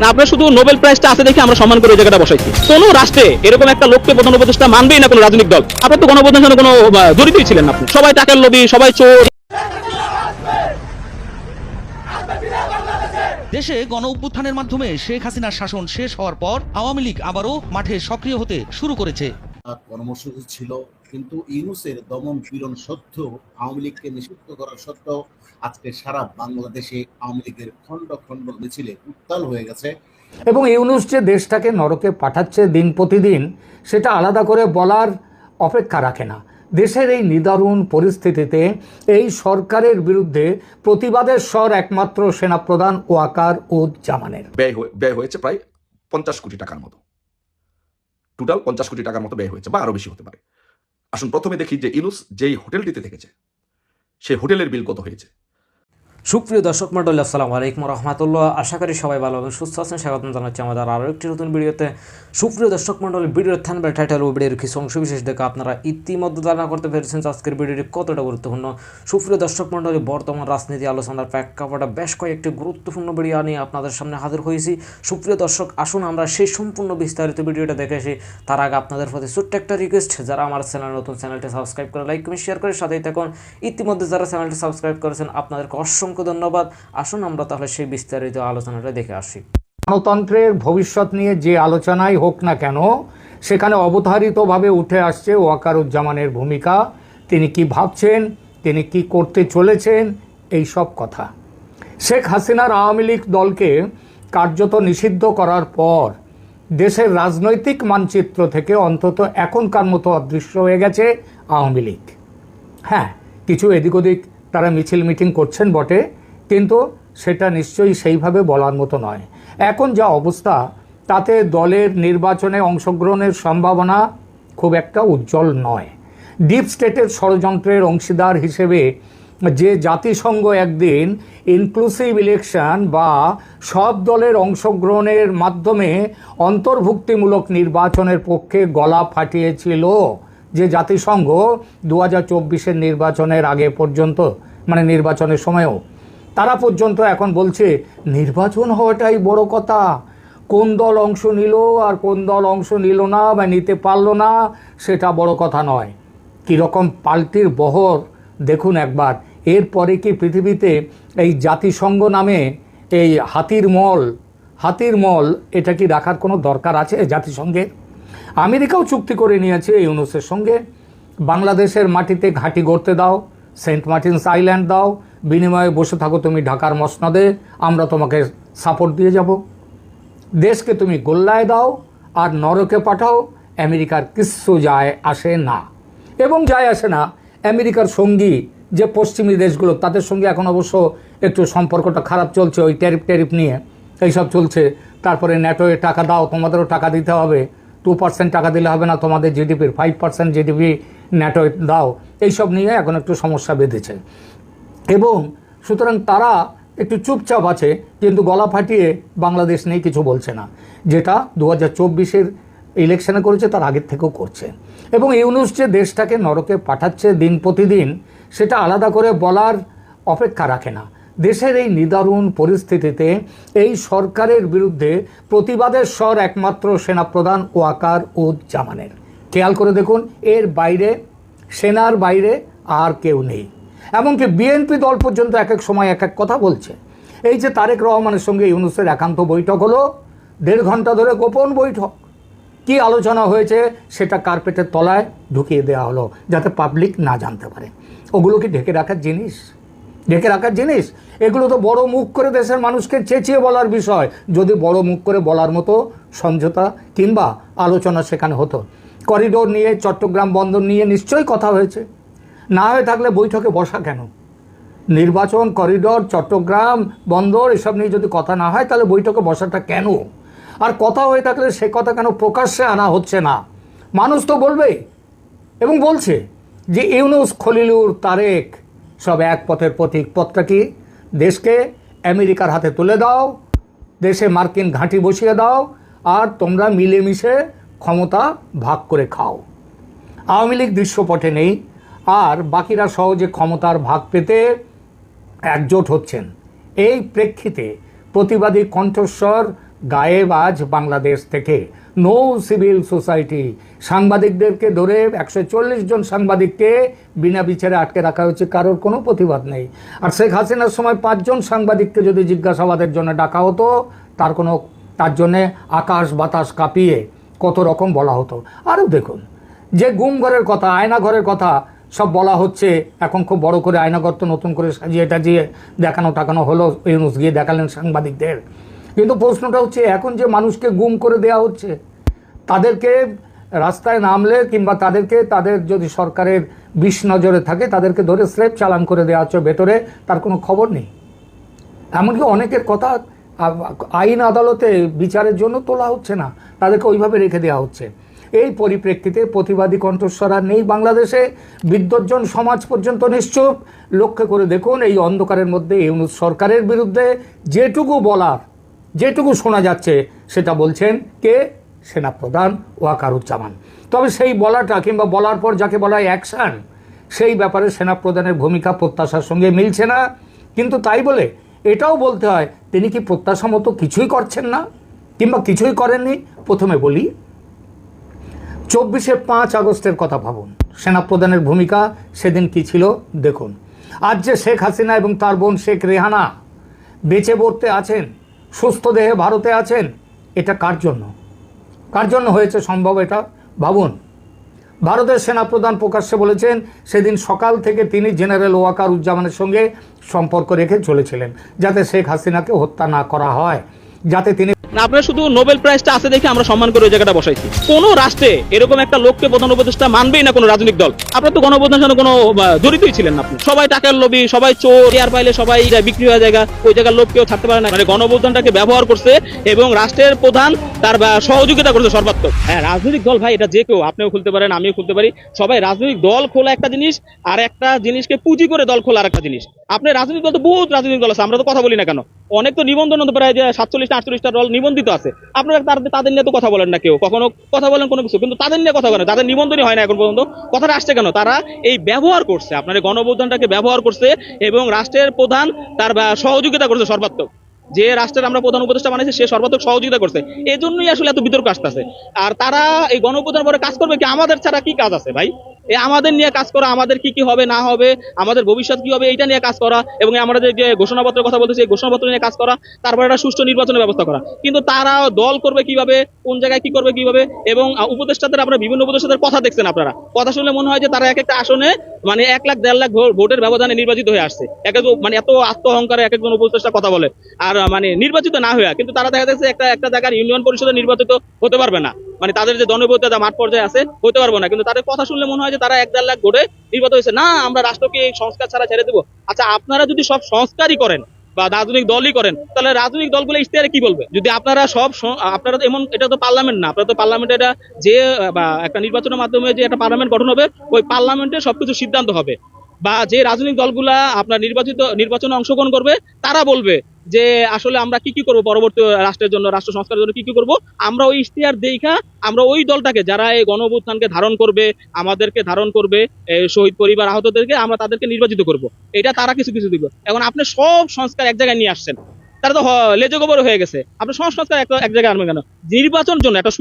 না আপনার শুধু নোবেল প্রাইজটা আছে দেখে আমরা সম্মান করে ওই জায়গাটা বসাইছি। কোনো রাষ্ট্রে এরকম একটা লোককে প্রধান উপদেষ্টা মানবেই না কোনো রাজনৈতিক দল। আপনার তো গণপ্রজাতন্ত্রের কোনো জড়িতই ছিলেন না আপনি। সবাই টাকার লোভী, সবাই চোর। দেশে গণ অভ্যুত্থানের মাধ্যমে শেখ হাসিনার শাসন শেষ হওয়ার পর আওয়ামী লীগ আবারও মাঠে সক্রিয় হতে শুরু করেছে। কর্মসূচি ছিল, কিন্তু ইউনূসের দমন পীড়ন সত্ত্বেও, আওয়ামী লীগকে নিষিদ্ধ করার সত্ত্বেও আজকে সারা বাংলাদেশে আওয়ামী লীগের খণ্ড খণ্ড মিছিলে উত্তাল হয়ে গেছে। এবং ইউনূস যে দেশটাকে নরকে পাঠাচ্ছে দিন প্রতিদিন, সেটা আলাদা করে বলার অপেক্ষা রাখে না। দেশের এই নিদারুণ পরিস্থিতিতে এই সরকারের বিরুদ্ধে প্রতিবাদের স্বর একমাত্র সেনাপ্রধান ওয়াকার উজ্জামানের। ব্যয় হয়েছে প্রায় 50 কোটি টাকার মতো, টোটাল 50 কোটি টাকার মতো ব্যয় হয়েছে, বা আরো বেশি হতে পারে। আসুন প্রথমে দেখি যে ইউনূস যেই হোটেলটিতে থেকেছে সেই হোটেলের বিল কত হয়েছে। সুপ্রিয় দর্শক মণ্ডলী, আসসালামু আলাইকুম রহমতুল্লাহ। আশা করি সবাই ভালো এবং সুস্থ আছেন। স্বাগত জানাচ্ছি আমাদের আরও একটি নতুন ভিডিওতে। সুপ্রিয় দর্শক মণ্ডলী, ভিডিওর থাম্বনেল, টাইটেল ও ভিডিওর কিছু অংশ বিশেষ দেখে আপনারা ইতিমধ্যে ধারণা করতে পেরেছেন আজকের ভিডিওটি কতটা গুরুত্বপূর্ণ। সুপ্রিয় দর্শক মণ্ডলী, বর্তমান রাজনীতি আলোচনার প্রেক্ষাপটে বেশ কয়েকটি গুরুত্বপূর্ণ ভিডিও নিয়ে আপনাদের সামনে হাজির হয়েছি। সুপ্রিয় দর্শক, আসুন আমরা সেই সম্পূর্ণ বিস্তারিত ভিডিওটা দেখে আসি। তার আগে আপনাদের প্রতি ছোট্ট একটা রিকোয়েস্ট, যারা আমার চ্যানেল নতুন, চ্যানেলটি সাবস্ক্রাইব করে লাইক কমেন্ট শেয়ার করে সাথেই থাকুন। ইতিমধ্যে যারা চ্যানেলটি সাবস্ক্রাইব করেছেন আপনাদেরকে অসংখ্য ধন্যবাদ। আসুন আমরা তাহলে সেই বিস্তারিত আলোচনাটা দেখে আসি। গণতন্ত্রের ভবিষ্যৎ নিয়ে যে আলোচনাই হোক না কেন, সেখানে অবধারিতভাবে উঠে আসছে ওয়াকারুজ্জামানের ভূমিকা। তিনি কি ভাবছেন, তিনি কি করতে চলেছেন, এই সব কথা। শেখ হাসিনার আওয়ামী লীগ দলকে কার্যত নিষিদ্ধ করার পর দেশের রাজনৈতিক মানচিত্র থেকে অন্তত এখনকার মতো অদৃশ্য হয়ে গেছে আওয়ামী লীগ। হ্যাঁ, কিছু এদিক ওদিক তারা মিছিল মিটিং করছেন বটে, কিন্তু সেটা নিশ্চয়ই সেইভাবে বলার মতো নয়। এখন যা অবস্থা, তাতে দলের নির্বাচনে অংশগ্রহণের সম্ভাবনা খুব একটা উজ্জ্বল নয়। ডিপ স্টেটের ষড়যন্ত্রের অংশীদার হিসেবে যে জাতিসংঘ একদিন ইনক্লুসিভ ইলেকশন বা সব দলের অংশগ্রহণের মাধ্যমে অন্তর্ভুক্তিমূলক নির্বাচনের পক্ষে গলা ফাটিয়েছিল, যে জাতিসংঘ 2024-এর নির্বাচনের আগে পর্যন্ত, মানে নির্বাচনের সময়ও তারা পর্যন্ত এখন বলছে নির্বাচন হওয়াটাই বড় কথা, কোন দল অংশ নিল আর কোন দল অংশ নিল না বা নিতে পারলো না সেটা বড় কথা নয়। কীরকম পাল্টির বহর দেখুন একবার। এরপরে কি পৃথিবীতে এই জাতিসংঘ নামে এই হাতির মল এটা কি রাখার কোনো দরকার আছে জাতিসংঘের? আমেরিকাও চুক্তি করে নিয়েছে ইউনূসের সঙ্গে, বাংলাদেশের মাটিতে ঘাঁটি গড়তে দাও, সেন্ট মার্টিনস আইল্যান্ড দাও, বিনিময়ে বসে থাকো তুমি ঢাকার মসনদে, আমরা তোমাকে সাপোর্ট দিয়ে যাব। দেশকে তুমি গোল্লায় দাও আর নরকে পাঠাও, আমেরিকার কিচ্ছু যায় আসে না। এবং যায় আসে না আমেরিকার সঙ্গী যে পশ্চিমী দেশগুলো, তাদের সঙ্গে এখন অবশ্য একটু সম্পর্কটা খারাপ চলছে, ওই ট্যারিফ নিয়ে এইসব চলছে। তারপরে ন্যাটোয় টাকা দাও, তোমাদেরও টাকা দিতে হবে, 2% টাকা দিলে হবে না, তোমাদের জিডিপির 5% জিডিপি ন্যাটোয় দাও, এইসব নিয়ে এখন একটু সমস্যা বেঁধেছে। এবং সুতরাং তারা একটু চুপচাপ আছে, কিন্তু গলা ফাটিয়ে বাংলাদেশ নিয়ে কিছু বলছে না, যেটা 2024-এর ইলেকশনে করেছে তার আগের থেকেও করছে। এবং ইউনূস যে দেশটাকে নরকে পাঠাচ্ছে দিন প্রতিদিন, সেটা আলাদা করে বলার অপেক্ষা রাখে না। দেশের এই নিদারুণ পরিস্থিতিতে এই সরকারের বিরুদ্ধে প্রতিবাদের স্বর একমাত্র সেনাপ্রধান ওয়াকার উজ্জামানের। খেয়াল করে দেখুন, এর বাইরে, সেনার বাইরে আর কেউ নেই। এমনকি বিএনপি দল পর্যন্ত এক এক সময় এক এক কথা বলছে। এই যে তারেক রহমানের সঙ্গে ইউনূসের একান্ত বৈঠক হলো, 1.5 ঘন্টা ধরে গোপন বৈঠক, কি আলোচনা হয়েছে সেটা কার্পেটের তলায় ঢুকিয়ে দেওয়া হলো যাতে পাবলিক না জানতে পারে। ওগুলো কি ঢেকে রাখার জিনিস? এগুলো তো বড় মুখ করে দেশের মানুষকে চেঁচিয়ে বলার বিষয়। যদি বড় মুখ করে বলার মতো সমঝোতা কিংবা আলোচনা সেখানে হতো, করিডোর নিয়ে, চট্টগ্রাম বন্দর নিয়ে নিশ্চয়ই কথা হয়েছে। না হয়ে থাকলে বৈঠকে বসা কেন? নির্বাচন, করিডোর, চট্টগ্রাম বন্দর এসব নিয়ে যদি কথা না হয় তাহলে বৈঠকে বসাটা কেন? আর কথা হয়ে থাকলে সে কথা কেন প্রকাশ্যে আনা হচ্ছে না? মানুষ তো বলবেই, এবং বলছে যে ইউনূস, খলিলুর, তারেক সব এক পথের প্রতীক। পথটা কি? দেশকে আমেরিকার হাতে তুলে দাও, দেশে মার্কিন ঘাঁটি বসিয়ে দাও, আর তোমরা মিলেমিশে ক্ষমতা ভাগ করে খাও। আওয়ামী লীগ দৃশ্যপটে নেই, আর বাকিরা সহজে ক্ষমতার ভাগ পেতে একজোট হচ্ছেন। এই প্রেক্ষিতে প্রতিবাদী কণ্ঠস্বর গায়েব আজ বাংলাদেশ থেকে। নো সিভিল সোসাইটি, সাংবাদিকদেরকে ধরে 140 জন সাংবাদিককে বিনা বিচারে আটকে রাখা হয়েছে, কারোর কোনো প্রতিবাদ নেই। আর শেখ হাসিনার সময় 5 জন সাংবাদিককে যদি জিজ্ঞাসাবাদের জন্য ডাকা হতো, তার জন্যে আকাশ বাতাস কাঁপিয়ে কত রকম বলা হতো। আরও দেখুন, যে গুম ঘরের কথা, আয়না ঘরের কথা সব বলা হচ্ছে, এখন খুব বড় করে আয়নাঘর তো নতুন করে সাজিয়ে টাজিয়ে টাকানো হলো, ইউনূস গিয়ে দেখালেন সাংবাদিকদের। কিন্তু প্রশ্নটা হচ্ছে, এখন যে মানুষকে গুম করে দেওয়া হচ্ছে, তাদেরকে রাস্তায় নামলে কিংবা তাদের যদি সরকারের বিষ নজরে থাকে, তাদেরকে ধরে স্রেফ চালান করে দেওয়া হচ্ছে, ভেতরে তার কোনো খবর নেই। এমনকি অনেকের কথা আইন আদালতে বিচারের জন্য তোলা হচ্ছে না, তাদেরকে ওইভাবে রেখে দেওয়া হচ্ছে। এই পরিপ্রেক্ষিতে প্রতিবাদী কণ্ঠস্বর আর নেই বাংলাদেশে। বিদ্বজ্জন সমাজ পর্যন্ত নিশ্চুপ। লক্ষ্য করে দেখুন, এই অন্ধকারের মধ্যে ইউনূস সরকারের বিরুদ্ধে যেটুকু শোনা যাচ্ছে, সেটা বলছেন কে? সেনাপ্রধান ওয়াকারুজ্জামান। তবে সেই বলাটা কিংবা বলার পর যাকে বলা হয় অ্যাকশন, সেই ব্যাপারে সেনাপ্রধানের ভূমিকা প্রত্যাশার সঙ্গে মিলছে না। কিন্তু তাই বলে এটাও বলতে হয়, তিনি কি প্রত্যাশা মতো কিছুই করছেন না কিংবা কিছুই করেননি? প্রথমে বলি, 5 আগস্টের কথা ভাবুন। সেনাপ্রধানের ভূমিকা সেদিন কি ছিল দেখুন। আজ যে শেখ হাসিনা এবং তার বোন শেখ রেহানা বেঁচে বর্তে আছেন, সুস্থ দেহে ভারতে আছেন, এটা কার জন্য হয়েছে সম্ভব? এটা ভাবুন। ভারতের সেনাপ্রধান প্রকাশ্যে বলেছেন, সেদিন সকাল থেকে তিনি জেনারেল ওয়াকারুজ্জামানের সঙ্গে সম্পর্ক রেখে চলেছিলেন, যাতে শেখ হাসিনাকে হত্যা না করা হয়, যাতে তিনি আপনার শুধু নোবেল প্রাইজটা আছে দেখে আমরা সম্মান করে ওই জায়গাটা বসাইছি। কোন রাষ্ট্রে এরকম একটা লোককে প্রধান উপদেষ্টা মানবেই না কোনো রাজনৈতিক দল। আপনার তো গণঅভ্যুত্থানের সাথে কোনো জড়িতই ছিলেন না আপনি। সবাই টাকার লবি, সবাই চোর, চেয়ার পাইলে সবাই বিক্রি হয়ে জায়গা, ওই জায়গার লোক কেউ ছাড়তে পারে না। মানে গণঅভ্যুত্থানটাকে ব্যবহার করছে এবং রাষ্ট্রের প্রধান তার সহযোগিতা করছে সর্বাত্মক। হ্যাঁ, রাজনৈতিক দল ভাই, এটা যে কেউ, আপনিও খুলতে পারেন, আমিও খুলতে পারি। সবাই রাজনৈতিক দল খোলা একটা জিনিস, আর একটা জিনিসকে পুঁজি করে দল খোলা আর একটা জিনিস। আপনি রাজনৈতিক দল তো বহুত রাজনৈতিক দল আছে, আমরা তো কথা বলি না কেন? অনেক তো নিবন্ধন হতে পারে, যে 47-48টা দল নিবন্ধিত আছে। আপনারা তাদের নিয়ে তো কথা বলেন না, কেউ কখনো কথা বলেন কোনো কিছু, কিন্তু তাদের নিয়ে কথা বলেন, তাদের নিবন্ধনই হয় না এখন পর্যন্ত। কথাটা আসছে কেন? তারা এই ব্যবহার করছে, আপনার এই গণঅভ্যুত্থানটাকে ব্যবহার করছে এবং রাষ্ট্রের প্রধান তার সহযোগিতা করছে সর্বাত্মক। যে রাষ্ট্রের আমরা প্রধান উপদেষ্টা বানাইছি, সে সর্বাত্মক সহযোগিতা করছে। এই জন্যই আসলে এত বিতর্ক আসতেছে। আর তারা এই গণঅভ্যুত্থানের পরে কাজ করবে কি? আমাদের ছাড়া কি কাজ আছে ভাই? আমাদের নিয়ে কাজ করা, আমাদের কি হবে না হবে, আমাদের ভবিষ্যৎ কি হবে, এইটা নিয়ে কাজ করা, এবং আমরা যে ঘোষণাপত্রের কথা বলতেছি, এই ঘোষণাপত্র নিয়ে কাজ করা, তারপরে একটা সুষ্ঠু নির্বাচনের ব্যবস্থা করা। কিন্তু তারা দল করবে কিভাবে, কোন জায়গায় কি করবে কিভাবে, এবং উপদেষ্টাদের, আপনারা বিভিন্ন উপদেষ্টাদের কথা দেখছেন, আপনারা কথা শুনলে মনে হয় যে তারা এক একটা আসনে মানে 1 লাখ 1.5 লাখ ভোটের ব্যবধানে নির্বাচিত হয়ে আসছে। মানে এত আত্ম অহংকারে এক একজন উপদেষ্টা কথা বলে, আর মানে নির্বাচিত না হয়ে, কিন্তু তারা দেখা যাচ্ছে একটা জায়গার ইউনিয়ন পরিষদে নির্বাচিত হতে পারবে না। মানে তাদের যে জনপ্রিয়তা মাঠ পর্যায়ে আছে, হতে পারবো না। কিন্তু তাদের কথা শুনলে মনে হয় যে তারা 1.5 লাখ ভোটে নির্বাচিত হয়েছে। না, আমরা রাষ্ট্রকে এই সংস্কার ছাড়া ছেড়ে দেবো? আচ্ছা, আপনারা যদি সব সংস্কারই করেন বা রাজনৈতিক দলই করেন, তাহলে রাজনৈতিক দলগুলো ইশতেহারে কি বলবে? যদি আপনারা আপনারা তো এমন, এটা তো পার্লামেন্ট না, আপনারা তো পার্লামেন্টে এটা যে বা একটা নির্বাচনের মাধ্যমে যে একটা পার্লামেন্ট গঠন হবে, ওই পার্লামেন্টে সবকিছু সিদ্ধান্ত হবে। বা যে রাজনৈতিক দলগুলা আপনার নির্বাচনে অংশগ্রহণ করবে, তারা বলবে যে আসলে আমরা কি করব, পরবর্তী রাষ্ট্রের জন্য, রাষ্ট্র সংস্কারের জন্য কি করব। আমরা ওই ইশতেহার দেখা আমরা ওই দলটাকে, যারা এই গণঅভ্যুত্থানকে ধারণ করবে, আমাদেরকে ধারণ করবে, শহীদ পরিবার আহতদেরকে, আমরা তাদেরকে নির্বাচিত করব। এটা তারা কিছু দিব। এখন আপনি সব সংস্কার এক জায়গায় নিয়ে আসছেন, তারা তো লেজে গোবর হয়ে গেছে। আপনি সব সংস্কার এক জায়গায় আনবেন কেন? নির্বাচনের জন্য একটা